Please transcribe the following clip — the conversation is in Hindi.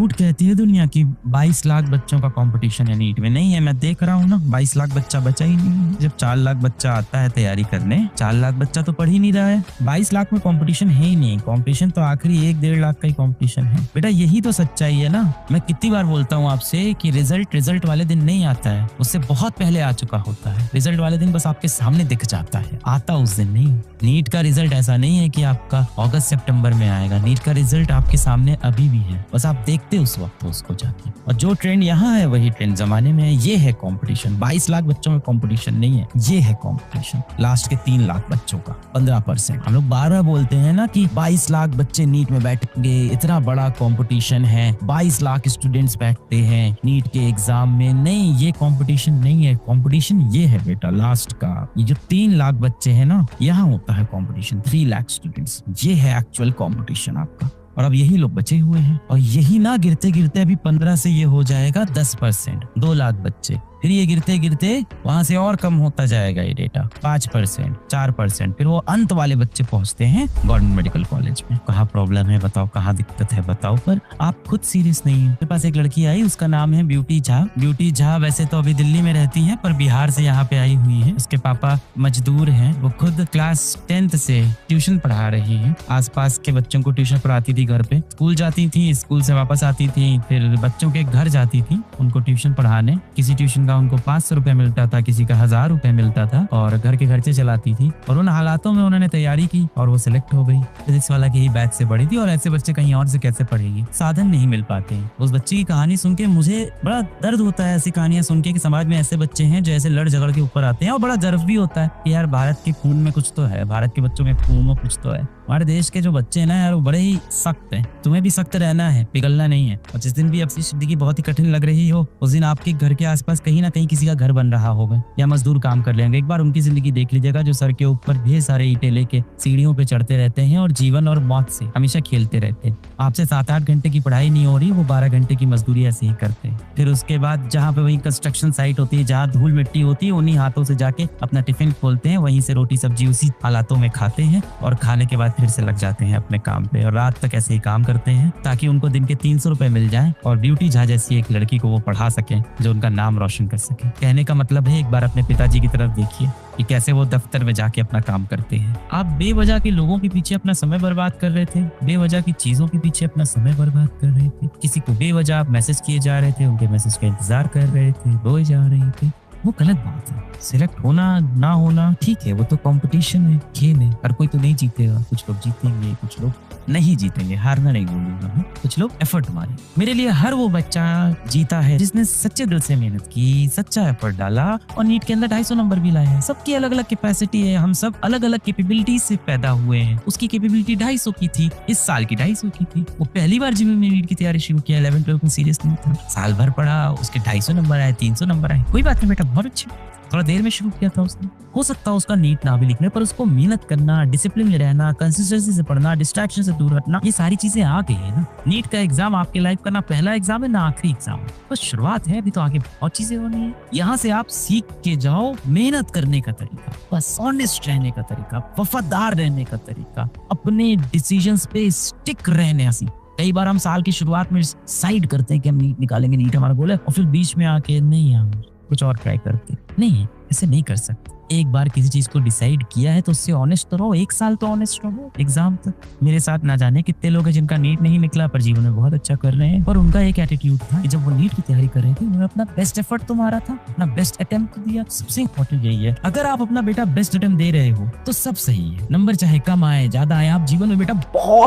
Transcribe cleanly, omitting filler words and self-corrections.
झूठ कहती है दुनिया की 22 लाख बच्चों का कंपटीशन है नीट में। नहीं है, मैं देख रहा हूँ ना, 22 लाख बच्चा बचा ही नहीं। जब 4 लाख बच्चा आता है तैयारी करने, 4 लाख बच्चा तो पढ़ ही नहीं रहा है। 22 लाख में कंपटीशन है ही नहीं। कंपटीशन तो आखिरी 1-1.5 लाख का ही कंपटीशन है। बेटा यही तो सच्चाई है ना। मैं कितनी बार बोलता हूँ आपसे कि रिजल्ट वाले दिन नहीं आता है, उससे बहुत पहले आ चुका होता है। रिजल्ट वाले दिन बस आपके सामने दिख जाता है, आता उस दिन नहीं। नीट का रिजल्ट ऐसा नहीं है कि आपका अगस्त सितंबर में आएगा। नीट का रिजल्ट आपके सामने अभी भी है, बस आप देखते उस वक्त उसको जाके। और जो ट्रेंड यहाँ है वही ट्रेंड जमाने में है। ये है कंपटीशन। 22 लाख बच्चों में कंपटीशन नहीं है, ये है कंपटीशन लास्ट के 3 लाख बच्चों का 15%। हम लोग 12 बोलते हैं ना कि 22 लाख बच्चे नीट में बैठेंगे, इतना बड़ा कंपटीशन है, 22 लाख स्टूडेंट्स बैठते हैं नीट के एग्जाम में। नहीं, ये कंपटीशन नहीं है। कंपटीशन ये है बेटा लास्ट का। ये जो 3 लाख बच्चे हैं ना, यहाँ होता है कंपटीशन। 3 लाख स्टूडेंट्स, ये है एक्चुअल कंपटीशन आपका। और अब यही लोग बचे हुए हैं। और यही ना गिरते गिरते अभी 15 से ये हो जाएगा 10%, 2 लाख बच्चे। फिर ये गिरते गिरते वहां से और कम होता जाएगा ये डेटा, 5%, 4%। फिर वो अंत वाले बच्चे पहुंचते हैं गवर्नमेंट मेडिकल कॉलेज में। कहाँ प्रॉब्लम है बताओ, कहाँ दिक्कत है बताओ। पर आप खुद सीरियस नहीं है। मेरे पास एक लड़की आई, उसका नाम है ब्यूटी झा। ब्यूटी झा वैसे तो अभी दिल्ली में रहती है, पर बिहार से यहाँ पे आई हुई है। उसके पापा मजदूर हैं। वो खुद क्लास 10th से ट्यूशन पढ़ा रही है। आसपास के बच्चों को ट्यूशन पढ़ाती थी घर पे। स्कूल जाती थी, स्कूल से वापस आती थी, फिर बच्चों के घर जाती थी उनको ट्यूशन पढ़ाने। किसी ट्यूशन का उनको 500 रुपए मिलता था, किसी का 1000 रुपए मिलता था, और घर के खर्चे चलाती थी। और उन हालातों में उन्होंने तैयारी की और वो सिलेक्ट हो गई। फिजिक्स वाला के ही बैच से पढ़ी थी। और ऐसे बच्चे कहीं और से कैसे पढ़ेगी, साधन नहीं मिल पाते। उस बच्चे की कहानी सुन के मुझे बड़ा दर्द होता है, ऐसी कहानियां सुन के कि समाज में ऐसे बच्चे हैं जो ऐसे लड़ झगड़ के ऊपर आते हैं। और बड़ा गर्व भी होता है कि यार भारत के खून में कुछ तो है, भारत के बच्चों में खून में कुछ तो है। हमारे देश के जो बच्चे हैं ना यार, वो बड़े ही सख्त हैं। तुम्हें भी सख्त रहना है, पिघलना नहीं है। और जिस दिन भी आपकी जिंदगी बहुत ही कठिन लग रही हो, उस दिन आपके घर के आसपास कहीं ना कहीं किसी का घर बन रहा होगा या मजदूर काम कर लेंगे। एक बार उनकी जिंदगी देख लीजिएगा, जो सर के ऊपर ढेर सारे ईंटें लेके सीढ़ियों पे चढ़ते रहते हैं और जीवन और मौत से हमेशा खेलते रहते हैं। आपसे 7-8 घंटे की पढ़ाई नहीं हो रही, वो 12 घंटे की मजदूरी ऐसे ही करते हैं। फिर उसके बाद जहाँ पे वही कंस्ट्रक्शन साइट होती है, जहाँ धूल मिट्टी होती है, उन्हीं हाथों से जाके अपना टिफिन खोलते हैं, वहीं से रोटी सब्जी उसी हालातों में खाते हैं और खाने के बाद फिर से लग जाते हैं अपने काम पे। और रात तक ऐसे ही काम करते हैं ताकि उनको दिन के 300 रुपए मिल जाएं और ब्यूटी झा जैसी एक लड़की को वो पढ़ा सके जो उनका नाम रोशन कर सके। कहने का मतलब है, एक बार अपने पिताजी की तरफ देखिए कि कैसे वो दफ्तर में जाके अपना काम करते हैं। आप बेवजह के लोगों के पीछे अपना समय बर्बाद कर रहे थे, बेवजह की चीजों के पीछे अपना समय बर्बाद कर रहे थे। किसी को बेवजह आप मैसेज किए जा रहे थे, उनके मैसेज का इंतजार कर रहे थे, रोए जा रहे थे। वो गलत बात है। सिलेक्ट होना ना होना ठीक है, वो तो कंपटीशन है, खेल है। हर कोई तो नहीं जीतेगा, कुछ लोग जीतेंगे, कुछ लोग नहीं जीतेंगे। हारना नहीं बोलूंगा मैं, कुछ लोग एफर्ट मारे। मेरे लिए हर वो बच्चा जीता है जिसने सच्चे दिल से मेहनत की, सच्चा एफर्ट डाला और नीट के अंदर 250 नंबर भी लाए हैं। सबकी अलग अलग कैपेसिटी है, हम सब अलग अलग कैपेबिलिटी से पैदा हुए हैं। उसकी कैपेबिलिटी 250 की थी, इस साल की 250 की थी। वो पहली बार जिम्मे में नीट की तैयारी शुरू किया, 11-12 में सीरियस नहीं था। साल भर पढ़ा, उसके 250 नंबर आए, 300 नंबर आए। कोई बात नहीं बेटा, बहुत अच्छी। थोड़ा देर में शुरू किया था उसने। हो सकता है उसका नीट ना भी लिखने, पर उसको मेहनत करना, डिसिप्लिन में रहना, कंसिस्टेंसी से पढ़ना, डिस्ट्रैक्शन से दूर हटना, ये सारी चीजें आ गई है ना। नीट का एग्जाम आपके लाइफ का ना पहला एग्जाम है ना आखिरी एग्जाम है, बस शुरुआत है। अभी तो आगे बहुत चीजें होनी है। यहाँ से आप सीख के जाओ मेहनत करने का तरीका, बस ऑनेस्ट रहने का तरीका, वफादार रहने का तरीका, अपने डिसीजंस पे स्टिक रहने से। कई बार हम साल की शुरुआत में साइड करते हैं कि हम नीट निकालेंगे, नीट हमारा गोल है, और फिर बीच में आके नहीं यार कुछ और ट्राई करते। नहीं, ऐसे नहीं कर सकते। एक बार किसी चीज को डिसाइड किया है तो उससे ऑनेस्ट तो रहो। 1 साल तो ऑनेस्ट रहो एग्जाम तक। मेरे साथ ना जाने कितने लोग हैं जिनका नीट नहीं निकला पर जीवन में बहुत अच्छा कर रहे हैं। पर उनका एक एटीट्यूड था कि जब वो नीट की तैयारी कर रहे थे, उन्होंने अपना बेस्ट एफर्ट तो मारा था, अपना बेस्ट अटेम्प्ट दिया। सबसे इंपॉर्टेंट यही है, अगर आप अपना बेटा बेस्ट अटेम्प्ट दे रहे हो तो सब सही है। नंबर चाहे कम आए ज्यादा आए, आप जीवन में बेटा बहुत